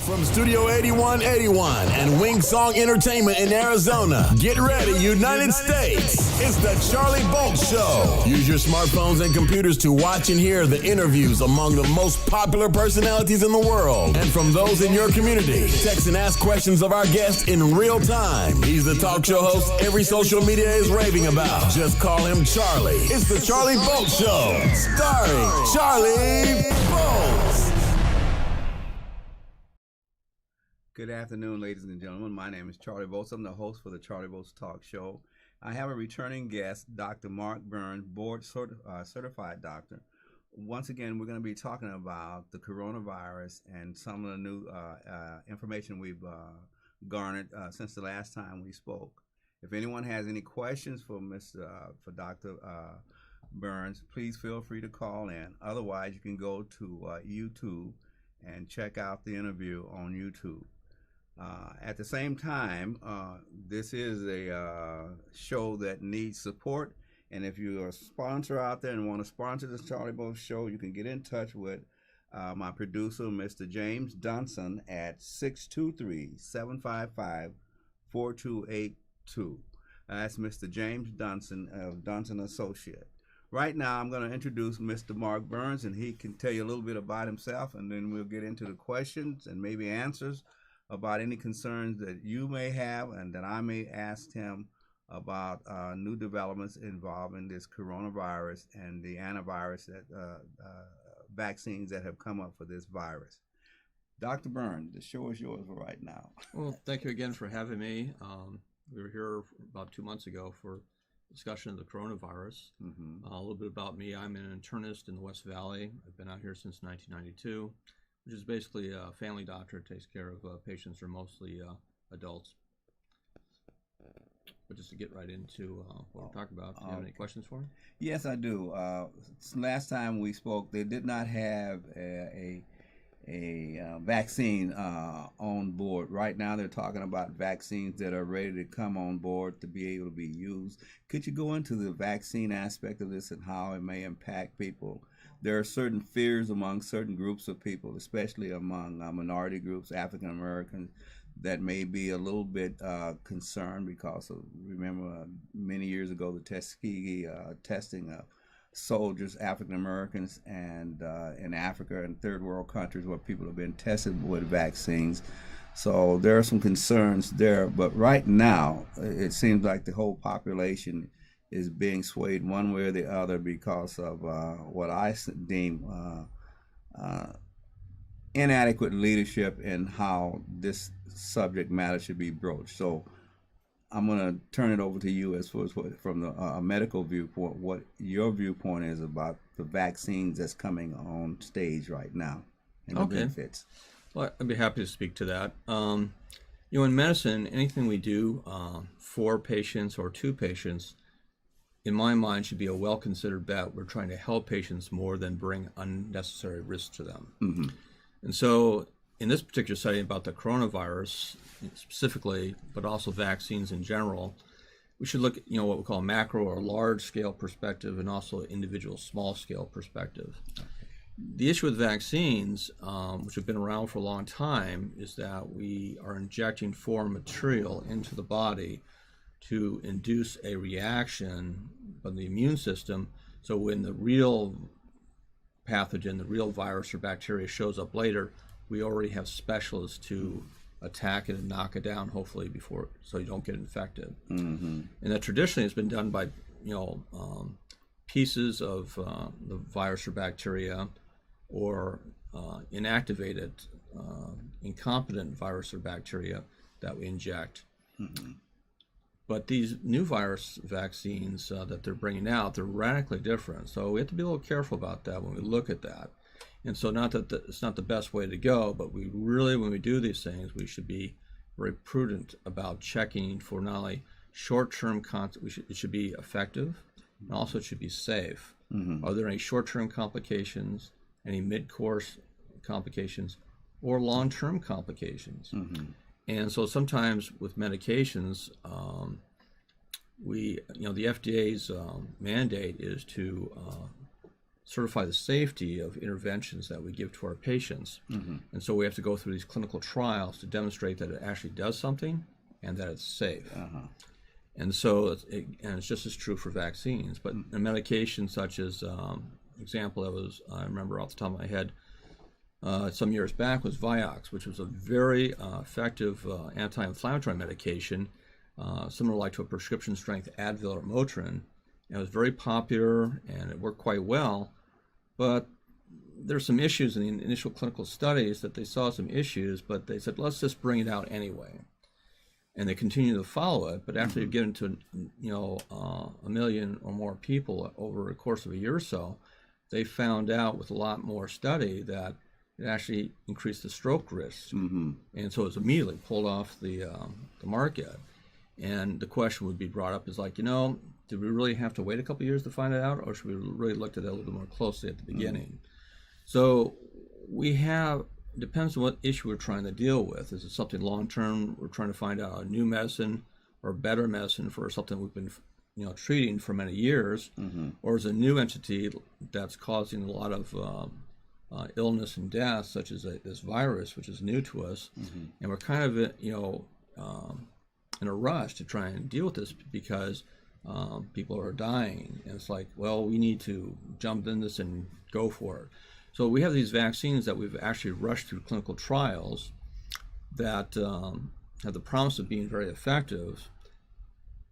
From Studio 8181 and Wing Song Entertainment in Arizona, get ready, United States. It's the Charlie Bolt Show. Use your smartphones and computers to watch and hear the interviews among the most popular personalities in the world and from those in your community. Text and ask questions of our guests in real time. He's the talk show host every social media is raving about. Just call him Charlie. It's the Charlie Bolt Show, starring Charlie Bolt. Good afternoon, ladies and gentlemen. My name is Charlie Bolts. I'm the host for the Charlie Bolts Talk Show. I have a returning guest, Dr. Mark Burns, board certified doctor. Once again, we're going to be talking about the coronavirus and some of the new information we've garnered since the last time we spoke. If anyone has any questions for Dr. Burns, please feel free to call in. Otherwise, you can go to YouTube and check out the interview on YouTube. At the same time, this is a show that needs support, and if you're a sponsor out there and want to sponsor this Charlie Bolt Show, you can get in touch with my producer, Mr. James Dunson, at 623-755-4282. That's Mr. James Dunson of Dunson Associate. Right now, I'm going to introduce Mr. Mark Burns, and he can tell you a little bit about himself, and then we'll get into the questions and maybe answers about any concerns that you may have and that I may ask him about new developments involving this coronavirus and the antivirus vaccines that have come up for this virus. Dr. Burns, the show is yours for right now. Well, thank you again for having me. We were here about 2 months ago for discussion of the coronavirus. A little bit about me. I'm an internist in the West Valley. I've been out here since 1992. Which is basically a family doctor that takes care of patients who are mostly adults. But just to get right into what we're talking about, do you have any questions for me? Yes, I do. Last time we spoke, they did not have a vaccine on board. Right now, they're talking about vaccines that are ready to come on board to be able to be used. Could you go into the vaccine aspect of this and how it may impact people? There are certain fears among certain groups of people, especially among minority groups, African Americans, that may be a little bit concerned because of, remember, many years ago, the Tuskegee testing of soldiers, African Americans, and in Africa and third world countries where people have been tested with vaccines. So there are some concerns there. But right now, it seems like the whole population is being swayed one way or the other because of what I deem inadequate leadership in how this subject matter should be broached. So I'm going to turn it over to you as far as from the medical viewpoint, what your viewpoint is about the vaccines that's coming on stage right now and the benefits. Well, I'd be happy to speak to that. In medicine, anything we do for patients or to patients, in my mind, should be a well-considered bet. We're trying to help patients more than bring unnecessary risk to them. And so in this particular study about the coronavirus specifically, but also vaccines in general, we should look at what we call macro or large-scale perspective and also individual small-scale perspective. The issue with vaccines, which have been around for a long time, is that we are injecting foreign material into the body to induce a reaction from the immune system. So when the real pathogen, the real virus or bacteria shows up later, we already have specialists to attack it and knock it down, hopefully, before, so you don't get infected. And that traditionally has been done by pieces of the virus or bacteria or inactivated, incompetent virus or bacteria that we inject. But these new virus vaccines that they're bringing out, they're radically different. So we have to be a little careful about that when we look at that. And so not that it's not the best way to go, but we really, when we do these things, we should be very prudent about checking for not only short-term, it should be effective, and also it should be safe. Are there any short-term complications, any mid-course complications, or long-term complications? And so sometimes with medications, the FDA's mandate is to certify the safety of interventions that we give to our patients. And so we have to go through these clinical trials to demonstrate that it actually does something and that it's safe. And so it's just as true for vaccines. But a medication such as, example that I remember off the top of my head, some years back was Vioxx, which was a very effective anti-inflammatory medication, similar like to a prescription strength Advil or Motrin. It was very popular and it worked quite well, but there's some issues in the initial clinical studies that they saw some issues, but they said, let's just bring it out anyway. And they continue to follow it, but after you get into, 1 million or more people over the course of a year or so, they found out with a lot more study that it actually increased the stroke risk. And so it was immediately pulled off the market. And the question would be brought up is like, did we really have to wait a couple of years to find it out, or should we really look at it a little bit more closely at the beginning? So depends on what issue we're trying to deal with. Is it something long-term, we're trying to find out a new medicine or better medicine for something we've been treating for many years, or is it a new entity that's causing a lot of illness and death, such as this virus, which is new to us, and we're kind of in a rush to try and deal with this because people are dying, and it's like, well, we need to jump in this and go for it. So we have these vaccines that we've actually rushed through clinical trials that have the promise of being very effective.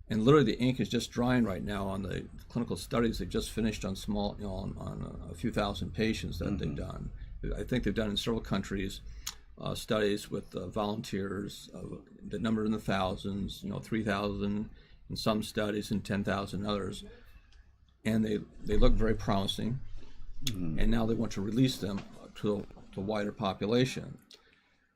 And literally the ink is just drying right now on the clinical studies they just finished on small, on a few thousand patients that they've done. I think they've done in several countries studies with volunteers that number in the thousands, 3,000 in some studies and 10,000 in others. And they look very promising. And now they want to release them to a wider population.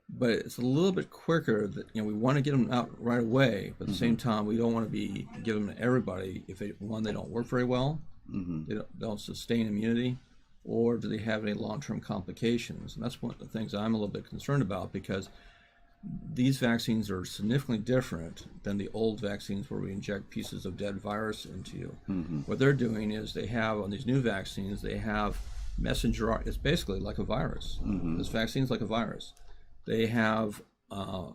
But it's a little bit quicker that, we want to get them out right away, but at the same time, we don't want to be giving them to everybody if they don't work very well, they don't sustain immunity, or do they have any long-term complications? And that's one of the things I'm a little bit concerned about, because these vaccines are significantly different than the old vaccines where we inject pieces of dead virus into you. What they're doing is they have, on these new vaccines, they have messenger, it's basically like a virus. This vaccine's like a virus. They have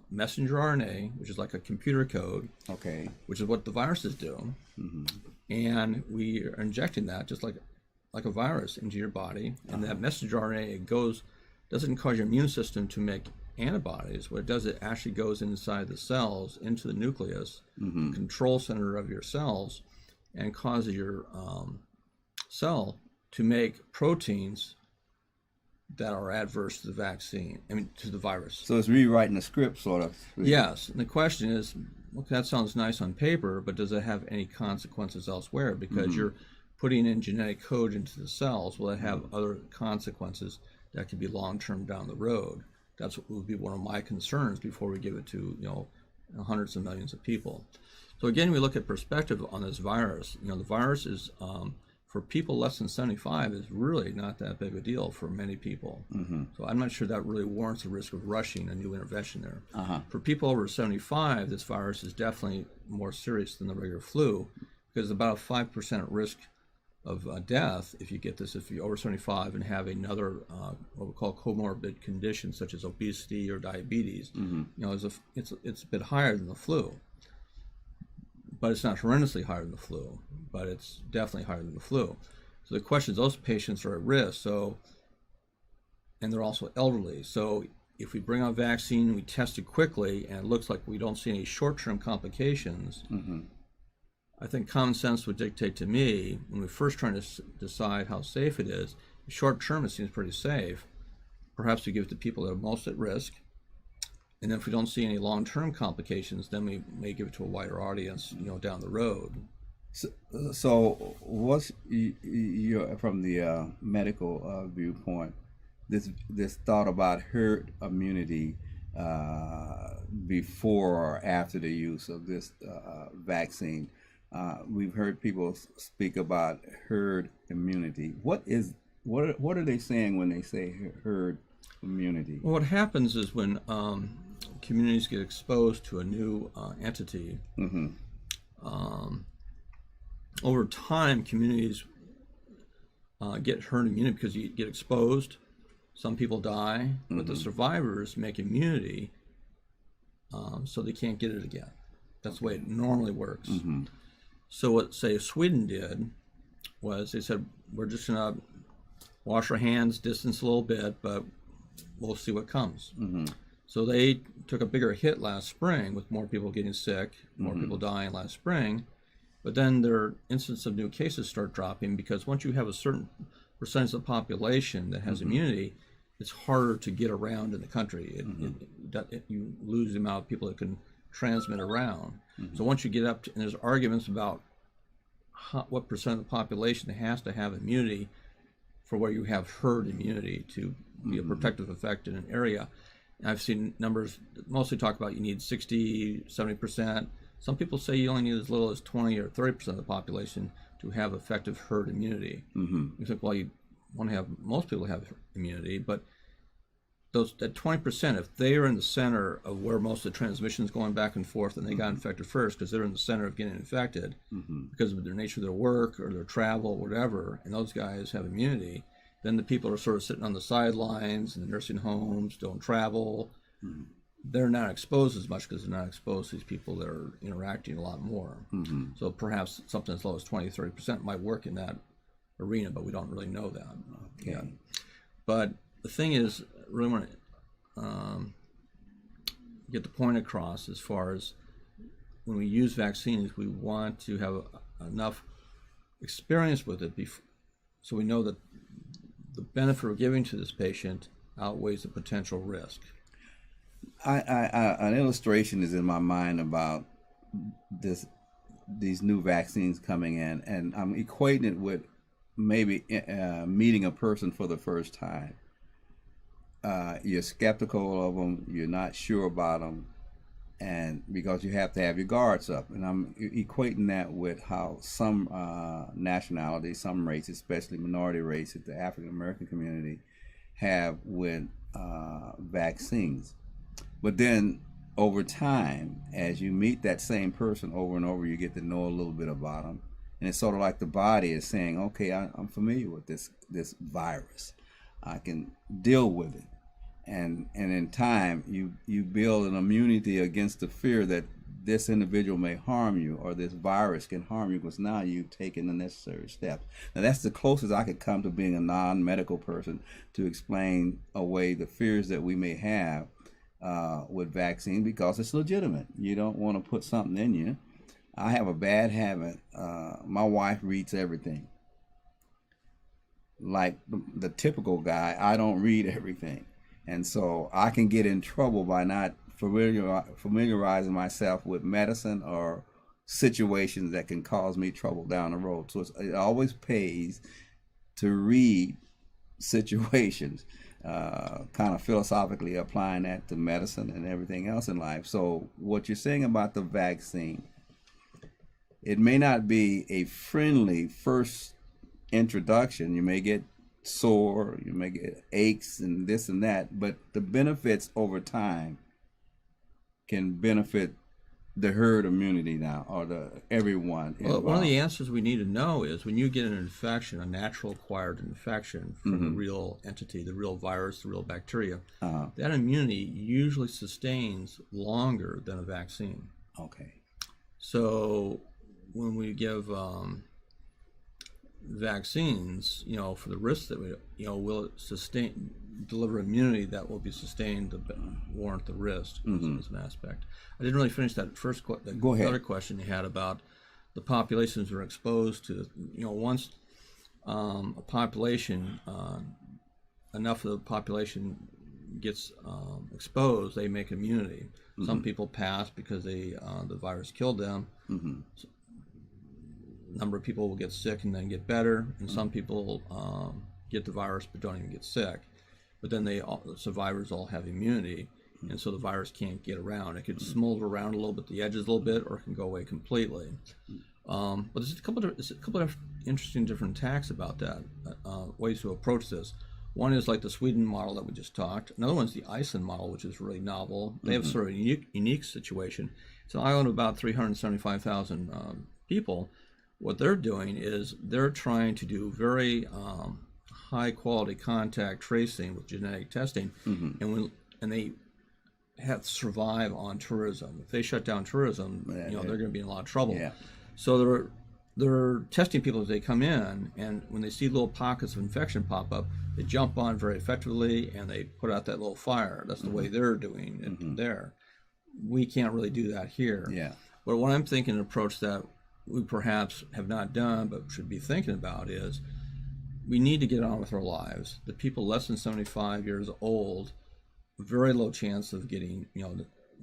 messenger RNA, which is like a computer code, which is what the viruses do. And we are injecting that just like a virus into your body. And that messenger RNA doesn't cause your immune system to make antibodies. What it does, it actually goes inside the cells, into the nucleus, control center of your cells, and causes your cell to make proteins that are adverse to the vaccine, to the virus. So it's rewriting the script, sort of. Yes, and the question is, look, that sounds nice on paper, but does it have any consequences elsewhere? Because you're putting in genetic code into the cells. Will it have other consequences that could be long-term down the road? That's what would be one of my concerns before we give it to hundreds of millions of people. So again, we look at perspective on this virus. The virus is for people less than 75 is really not that big a deal for many people. So I'm not sure that really warrants the risk of rushing a new intervention there. For people over 75, this virus is definitely more serious than the regular flu, because about a 5% risk of death if you get this if you're over 75 and have another what we call comorbid condition such as obesity or diabetes. It's a bit higher than the flu, but it's not horrendously higher than the flu, but it's definitely higher than the flu. So the question is, those patients are at risk, and they're also elderly. So if we bring out vaccine, we test it quickly, and it looks like we don't see any short-term complications, I think common sense would dictate to me, when we're first trying to decide how safe it is, short-term it seems pretty safe. Perhaps we give it to people that are most at risk, and then if we don't see any long-term complications, then we may give it to a wider audience, down the road. So what's your, from the medical viewpoint, this thought about herd immunity before or after the use of this vaccine? We've heard people speak about herd immunity. What are they saying when they say herd immunity? Well, what happens is when communities get exposed to a new entity, over time, communities get herd immunity because you get exposed. Some people die, but the survivors make immunity, so they can't get it again. That's the way it normally works. So what, say, Sweden did was they said, we're just going to wash our hands, distance a little bit, but we'll see what comes. So they took a bigger hit last spring with more people getting sick, more people dying last spring. But then their incidence of new cases start dropping because once you have a certain percentage of the population that has immunity, it's harder to get around in the country. You lose the amount of people that can transmit around. So once you get up to, and there's arguments about what percent of the population has to have immunity for where you have herd immunity to be a protective effect in an area. And I've seen numbers that mostly talk about you need 60, 70%. Some people say you only need as little as 20 or 30% of the population to have effective herd immunity. You think, well, you want to have most people have immunity, but that 20%, if they are in the center of where most of the transmission is going back and forth, and they got infected first because they're in the center of getting infected because of the nature of their work or their travel, or whatever, and those guys have immunity, then the people are sort of sitting on the sidelines in the nursing homes, don't travel. They're not exposed as much because they're not exposed to these people that are interacting a lot more. So perhaps something as low as 20, 30% might work in that arena, but we don't really know that yet. But the thing is, I really want to get the point across as far as when we use vaccines, we want to have enough experience with it so we know that the benefit we're giving to this patient outweighs the potential risk. An illustration is in my mind about these new vaccines coming in, and I'm equating it with maybe meeting a person for the first time. You're skeptical of them, you're not sure about them, and because you have to have your guards up. And I'm equating that with how some nationalities, some races, especially minority races, the African American community, have with vaccines. But then over time, as you meet that same person over and over, you get to know a little bit about them. And it's sort of like the body is saying, okay, I'm familiar with this virus. I can deal with it. And in time, you build an immunity against the fear that this individual may harm you or this virus can harm you, because now you've taken the necessary steps. Now, that's the closest I could come to being a non-medical person to explain away the fears that we may have with vaccine, because it's legitimate. You don't want to put something in you. I have a bad habit. My wife reads everything. Like the typical guy, I don't read everything. And so I can get in trouble by not familiarizing myself with medicine or situations that can cause me trouble down the road. So it always pays to read situations, kind of philosophically applying that to medicine and everything else in life. So what you're saying about the vaccine, it may not be a friendly first introduction. You may get sore, you may get aches and this and that, but the benefits over time can benefit the herd immunity now, or everyone involved. Well, one of the answers we need to know is when you get an infection, a natural acquired infection from the real entity, the real virus, the real bacteria, that immunity usually sustains longer than a vaccine. Okay. So when we give vaccines, for the risks that we, will it deliver immunity that will be sustained to warrant the risk as an aspect. I didn't really finish that first Go ahead. other question you had about the populations that are exposed to, once a population, enough of the population gets exposed, they make immunity. Some people pass because the virus killed them. Number of people will get sick and then get better, and some people get the virus but don't even get sick. But then the survivors all have immunity, and so the virus can't get around. It could smolder around a little bit, the edges a little bit, or it can go away completely. But there's a couple of interesting different attacks about that, ways to approach this. One is like the Sweden model that we just talked. Another one's the Iceland model, which is really novel. They have sort of a unique situation. It's an island of about 375,000 people, what they're doing is they're trying to do very high quality contact tracing with genetic testing, and they have to survive on tourism. If they shut down tourism, they're going to be in a lot of trouble. Yeah. So they're testing people as they come in, and when they see little pockets of infection pop up, they jump on very effectively and they put out that little fire. That's the way they're doing it there. We can't really do that here. Yeah. But what I'm thinking, an approach that we perhaps have not done but should be thinking about, is we need to get on with our lives. The people less than 75 years old, very low chance of getting,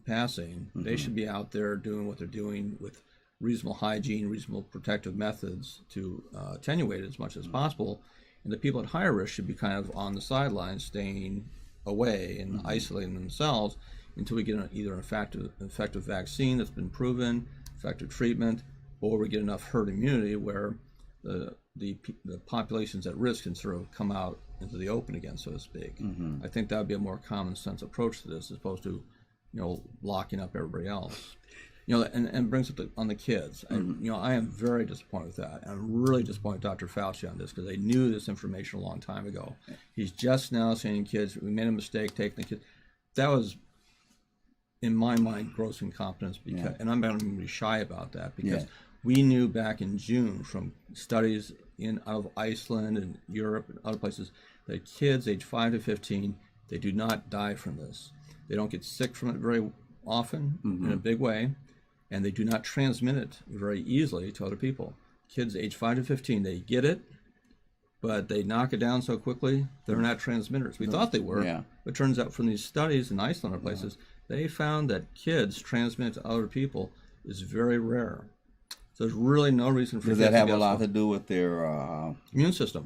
passing. They should be out there doing what they're doing with reasonable hygiene, reasonable protective methods to attenuate it as much as possible. And the people at higher risk should be kind of on the sidelines, staying away and isolating themselves until we get either an effective vaccine that's been proven, effective treatment, or we get enough herd immunity where the populations at risk can sort of come out into the open again, so to speak. I think that would be a more common sense approach to this, as opposed to, locking up everybody else. And brings up on the kids. I am very disappointed with that. I'm really disappointed with Dr. Fauci on this, because they knew this information a long time ago. He's just now saying, kids, we made a mistake taking the kids. That was, in my mind, gross incompetence, and I'm not going to be shy about that, because we knew back in June from studies out of Iceland and Europe and other places that kids age 5 to 15, they do not die from this. They don't get sick from it very often in a big way, and they do not transmit it very easily to other people. Kids age 5 to 15, they get it, but they knock it down so quickly, they're not transmitters. We thought they were, but it turns out from these studies in Iceland or places, they found that kids transmit to other people is very rare. So there's really no reason for Does kids that have to a lot to do with their immune system?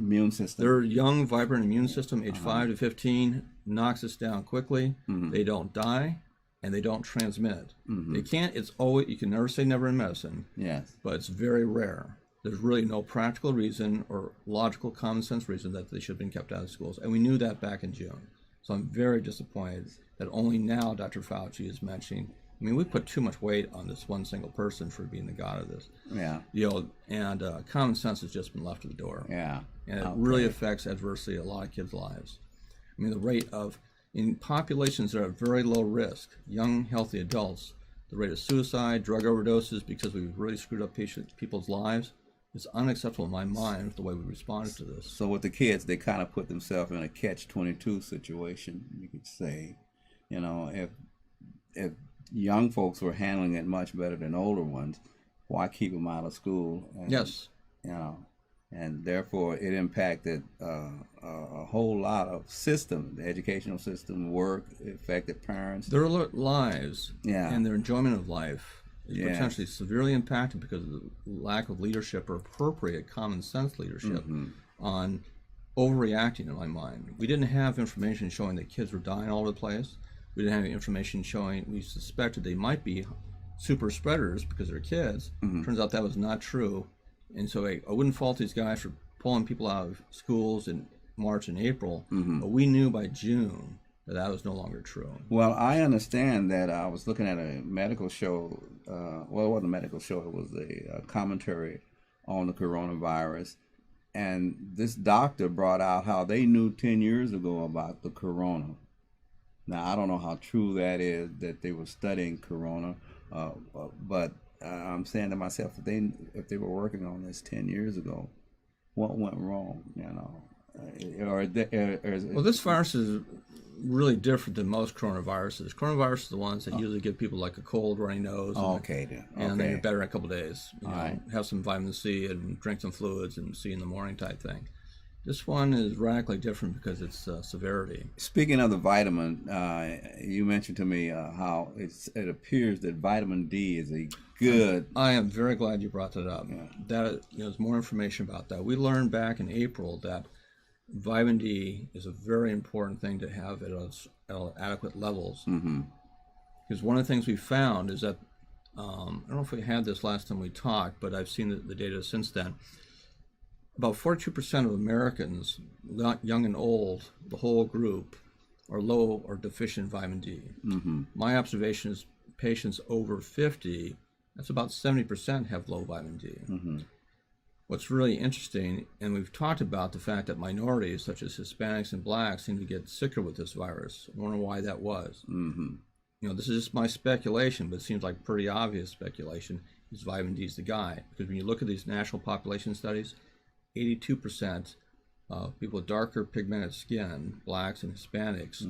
Their young, vibrant immune system, age 5 to 15, knocks us down quickly. They don't die, and they don't transmit. They can't. It's always, you can never say never in medicine. Yes. But it's very rare. There's really no practical reason or logical, common sense reason that they should have been kept out of schools, and we knew that back in June. So I'm very disappointed that only now Dr. Fauci is mentioning. I mean, we put too much weight on this one single person for being the god of this. Yeah. And common sense has just been left at the door. Yeah. And it really affects adversely a lot of kids' lives. I mean, the rate of, in populations that are at very low risk, young, healthy adults, the rate of suicide, drug overdoses, because we've really screwed up people's lives, is unacceptable in my mind with the way we responded to this. So with the kids, they kind of put themselves in a catch-22 situation, you could say. If young folks were handling it much better than older ones, why keep them out of school? Yes. And therefore it impacted a whole lot of system, the educational system, work, it affected parents. Their lives and their enjoyment of life is potentially severely impacted because of the lack of leadership or appropriate common sense leadership on overreacting, in my mind. We didn't have information showing that kids were dying all over the place. We didn't have any information showing, we suspected they might be super spreaders because they're kids. Turns out that was not true. And so I wouldn't fault these guys for pulling people out of schools in March and April, but we knew by June that was no longer true. Well, I understand that. I was looking at a medical show, well, it wasn't a medical show, it was a commentary on the coronavirus. And this doctor brought out how they knew 10 years ago about the corona. Now, I don't know how true that is, that they were studying corona, but I'm saying to myself, if they were working on this 10 years ago, what went wrong, Well, this virus is really different than most coronaviruses. Coronaviruses are the ones that usually give people like a cold, runny nose. And then you're better in a couple of days. Have some vitamin C and drink some fluids and see in the morning type thing. This one is radically different because it's severity. Speaking of the vitamin, you mentioned to me how it appears that vitamin D is a good... I am very glad you brought that up. There's more information about that. We learned back in April that vitamin D is a very important thing to have at adequate levels. Because one of the things we found is that, I don't know if we had this last time we talked, but I've seen the data since then. About 42% of Americans, young and old, the whole group, are low or deficient vitamin D. My observation is patients over 50, that's about 70% have low vitamin D. what's really interesting, and we've talked about the fact that minorities such as Hispanics and blacks seem to get sicker with this virus. I wonder why that was. Mm-hmm. You know, this is just my speculation, but it seems like pretty obvious speculation is vitamin D is the guy. Because when you look at these national population studies, 82% of people with darker pigmented skin, blacks and Hispanics,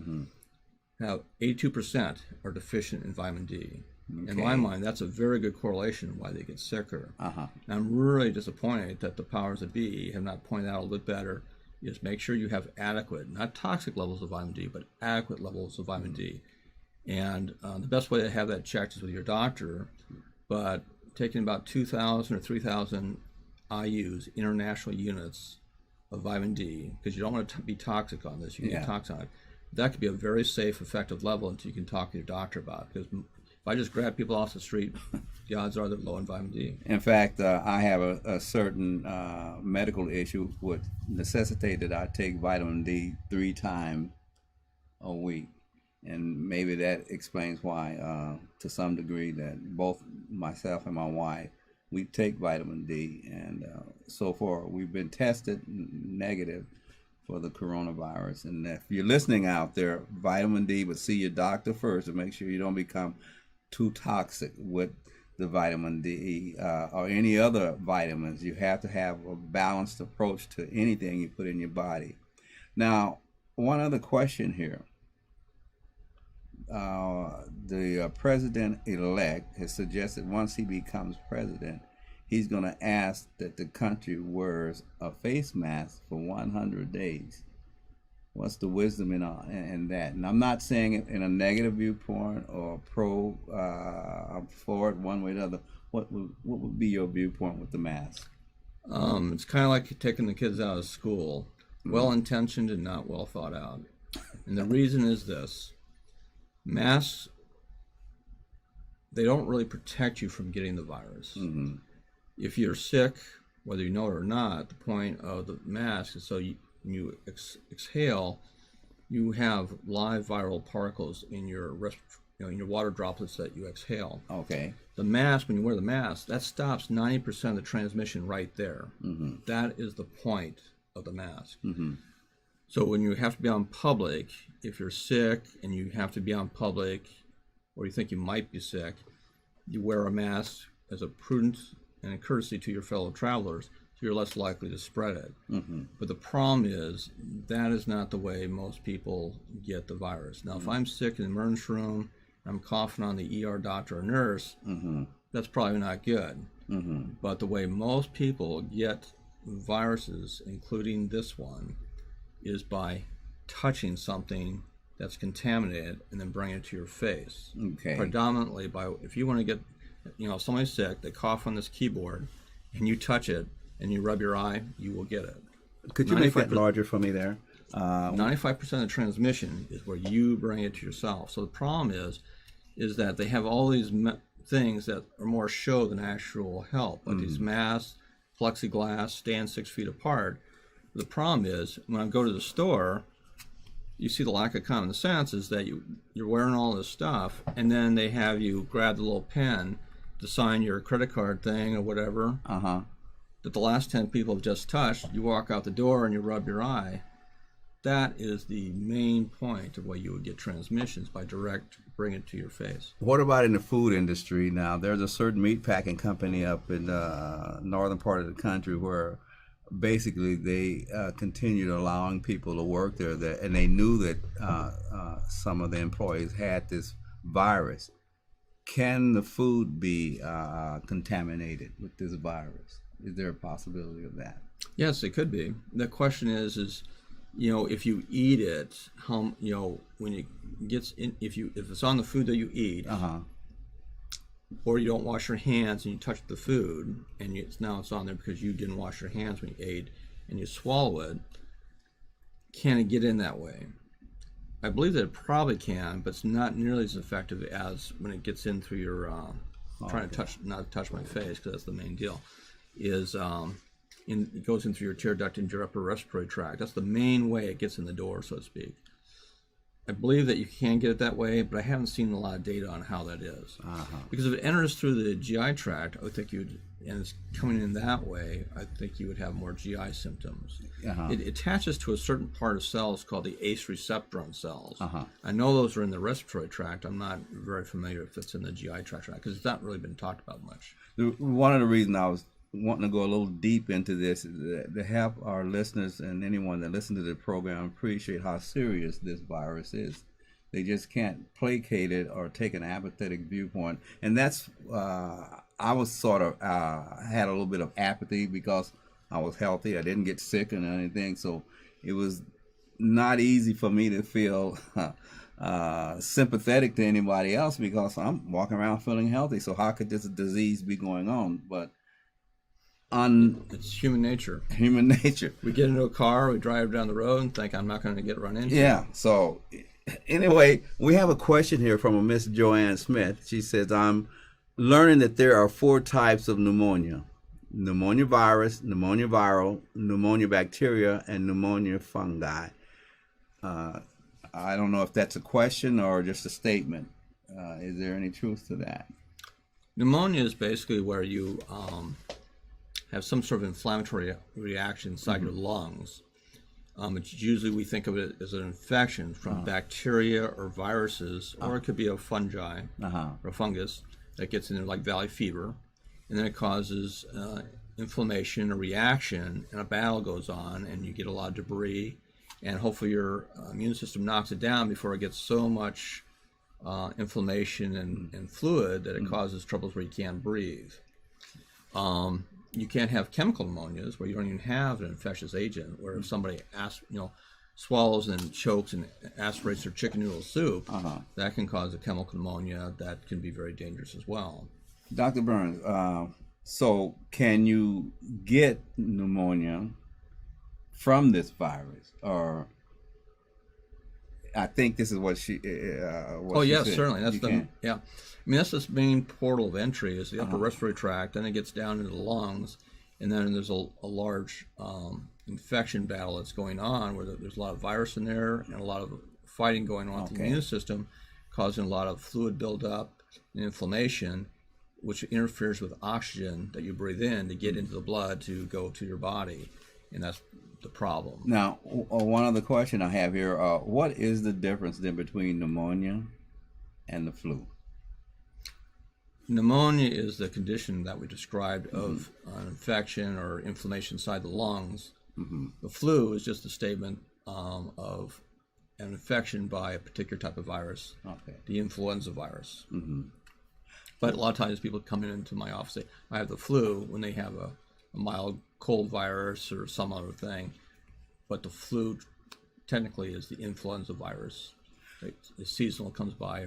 have 82% are deficient in vitamin D. In my mind, that's a very good correlation why they get sicker. And I'm really disappointed that the powers that be have not pointed out a little bit better is make sure you have adequate, not toxic levels of vitamin D, but adequate levels of vitamin D. And the best way to have that checked is with your doctor, but taking about 2,000 or 3,000 IUs, international units of vitamin D, because you don't want to be toxic on this, you can get toxic on it. That could be a very safe, effective level until you can talk to your doctor about it. Because if I just grab people off the street, the odds are they're low in vitamin D. In fact, I have a certain medical issue would necessitate that I take vitamin D 3 times a week. And maybe that explains why, to some degree, that both myself and my wife, we take vitamin D. And so far, we've been tested negative for the coronavirus. And if you're listening out there, vitamin D, but see your doctor first to make sure you don't become too toxic with the vitamin D or any other vitamins. You have to have a balanced approach to anything you put in your body. Now, one other question here. The president-elect has suggested once he becomes president, he's going to ask that the country wears a face mask for 100 days. What's the wisdom in that? And I'm not saying it in a negative viewpoint or pro, for it one way or the other. What would be your viewpoint with the mask? It's kind of like taking the kids out of school. Well-intentioned and not well thought out. And the reason is this. Masks, they don't really protect you from getting the virus. If you're sick, whether you know it or not, the point of the mask is so when you exhale, you have live viral particles in your in your water droplets that you exhale. Okay. The mask, when you wear the mask, that stops 90% of the transmission right there. That is the point of the mask. So when you have to be on public, if you're sick and you have to be on public, or you think you might be sick, you wear a mask as a prudence and a courtesy to your fellow travelers, so you're less likely to spread it. But the problem is, that is not the way most people get the virus. Now, if I'm sick in the emergency room, I'm coughing on the ER doctor or nurse, that's probably not good. But the way most people get viruses, including this one, is by touching something that's contaminated and then bringing it to your face. Predominantly by, if you want to get, if somebody's sick, they cough on this keyboard, and you touch it and you rub your eye, you will get it. Could you make that larger for me there? 95% of the transmission is where you bring it to yourself. So the problem is that they have all these things that are more show than actual help, like these masks, plexiglass, stand 6 feet apart. The problem is, when I go to the store, you see the lack of common sense is that you're wearing all this stuff, and then they have you grab the little pen to sign your credit card thing or whatever that the last 10 people have just touched. You walk out the door and you rub your eye. That is the main point of why you would get transmissions, by bring it to your face. What about in the food industry now? There's a certain meat packing company up in the northern part of the country where basically they continued allowing people to work there, and they knew that some of the employees had this virus. Can the food be contaminated with this virus? Is there a possibility of that? Yes, it could be. The question is if you eat it, when it gets in, if it's on the food that you eat, or you don't wash your hands and you touch the food, and now it's on there because you didn't wash your hands when you ate, and you swallow it, can it get in that way? I believe that it probably can, but it's not nearly as effective as when it gets in through your trying to not touch my face, because that's the main deal. It goes in through your tear duct and your upper respiratory tract. That's the main way it gets in the door, so to speak. I believe that you can get it that way, but I haven't seen a lot of data on how that is. Because if it enters through the GI tract, I would think and it's coming in that way, I think you would have more GI symptoms. Uh-huh. It attaches to a certain part of cells called the ACE receptoron cells. Uh-huh. I know those are in the respiratory tract. I'm not very familiar if it's in the GI tract because it's not really been talked about much. One of the reasons I was wanting to go a little deep into this is to help our listeners and anyone that listens to the program appreciate how serious this virus is. They just can't placate it or take an apathetic viewpoint. And that's, I was sort of, had a little bit of apathy because I was healthy. I didn't get sick or anything. So it was not easy for me to feel sympathetic to anybody else because I'm walking around feeling healthy. So how could this disease be going on? But it's human nature. Human nature. We get into a car, we drive down the road and think I'm not going to get run into. Yeah. So anyway, we have a question here from a Miss Joanne Smith. She says, I'm learning that there are 4 types of pneumonia: pneumonia virus, pneumonia viral, pneumonia bacteria, and pneumonia fungi. I don't know if that's a question or just a statement. Is there any truth to that? Pneumonia is basically where you have some sort of inflammatory reaction inside your lungs. It's usually, we think of it as an infection from bacteria or viruses, or it could be a fungi or a fungus that gets in there, like valley fever, and then it causes inflammation, a reaction, and a battle goes on, and you get a lot of debris, and hopefully your immune system knocks it down before it gets so much inflammation and fluid that it causes troubles where you can't breathe. You can't have chemical pneumonias where you don't even have an infectious agent, where if somebody swallows and chokes and aspirates their chicken noodle soup, that can cause a chemical pneumonia that can be very dangerous as well. Dr. Burns, so can you get pneumonia from this virus? Or I think this is what she yes, said. Certainly. That's I mean, that's the main portal of entry is the upper respiratory tract. Then it gets down into the lungs, and then there's a large infection battle that's going on where there's a lot of virus in there and a lot of fighting going on with the immune system, causing a lot of fluid buildup and inflammation, which interferes with oxygen that you breathe in to get into the blood to go to your body, and that's the problem. Now, one other question I have here: what is the difference then between pneumonia and the flu? Pneumonia is the condition that we described of an infection or inflammation inside the lungs. The flu is just a statement of an infection by a particular type of virus, the influenza virus. But a lot of times people come into my office and say, I have the flu, when they have a mild cold virus or some other thing. But the flu technically is the influenza virus. It's seasonal, comes by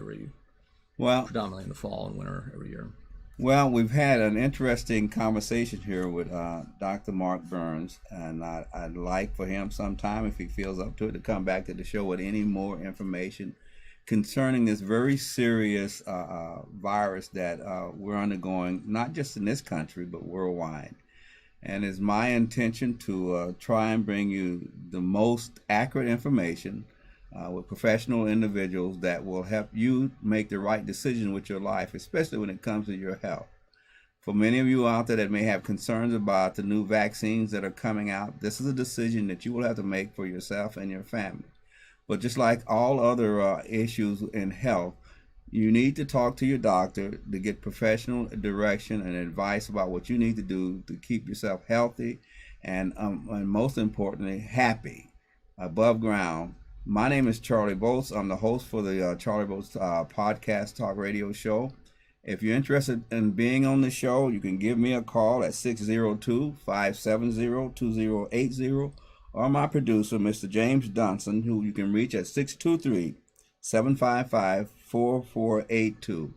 predominantly in the fall and winter every year. Well, we've had an interesting conversation here with Dr. Mark Burns, and I'd like for him sometime, if he feels up to it, to come back to the show with any more information concerning this very serious virus that we're undergoing, not just in this country, but worldwide. And it's my intention to try and bring you the most accurate information with professional individuals that will help you make the right decision with your life, especially when it comes to your health. For many of you out there that may have concerns about the new vaccines that are coming out, this is a decision that you will have to make for yourself and your family. But just like all other issues in health, you need to talk to your doctor to get professional direction and advice about what you need to do to keep yourself healthy and most importantly, happy, above ground. My name is Charlie Bolts. I'm the host for the Charlie Bolts podcast talk radio show. If you're interested in being on the show, you can give me a call at 602-570-2080, or my producer, Mr. James Dunson, who you can reach at 623-755-4482.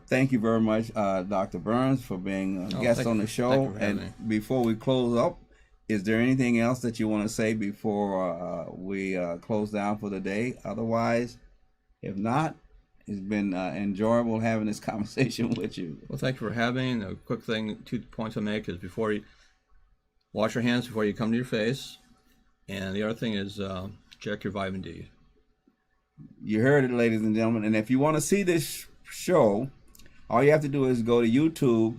Thank you very much, Dr. Burns, for being a guest on the show. And before we close up, is there anything else that you want to say before we close down for the day? Otherwise, if not, it's been enjoyable having this conversation with you. Well, thank you for having me. A quick thing, 2 points I'll make is before you wash your hands before you come to your face. And the other thing is check your vitamin D. You heard it, ladies and gentlemen. And if you want to see this show, all you have to do is go to YouTube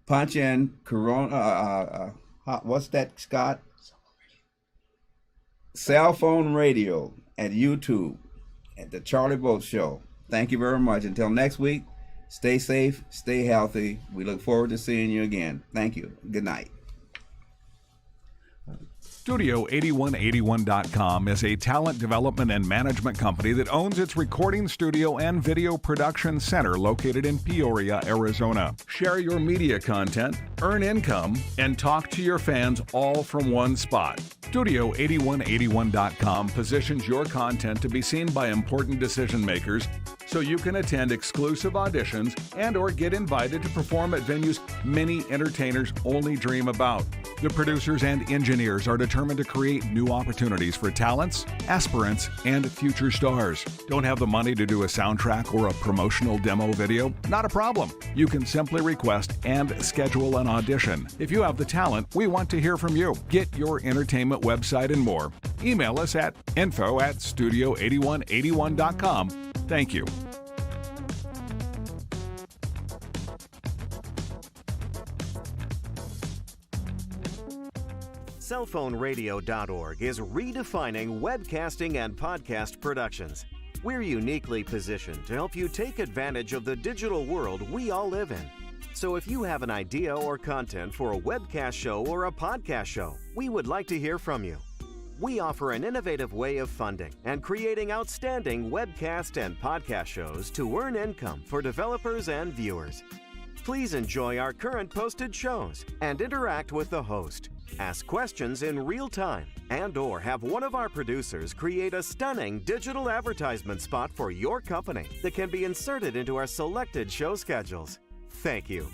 punch in Corona. What's that, Scott? Cell phone radio at YouTube at the Charlie Boldt Show. Thank you very much. Until next week, stay safe, stay healthy. We look forward to seeing you again. Thank you. Good night. Studio8181.com is a talent development and management company that owns its recording studio and video production center located in Peoria, Arizona. Share your media content, earn income, and talk to your fans all from one spot. Studio8181.com positions your content to be seen by important decision makers so you can attend exclusive auditions and or get invited to perform at venues many entertainers only dream about. The producers and engineers are determined to create new opportunities for talents, aspirants, and future stars. Don't have the money to do a soundtrack or a promotional demo video? Not a problem. You can simply request and schedule an audition. If you have the talent, we want to hear from you. Get your entertainment website and more. Email us at info@studio8181.com. Thank you. Cellphoneradio.org is redefining webcasting and podcast productions. We're uniquely positioned to help you take advantage of the digital world we all live in. So if you have an idea or content for a webcast show or a podcast show, we would like to hear from you. We offer an innovative way of funding and creating outstanding webcast and podcast shows to earn income for developers and viewers. Please enjoy our current posted shows and interact with the host. Ask questions in real time and or have one of our producers create a stunning digital advertisement spot for your company that can be inserted into our selected show schedules. Thank you.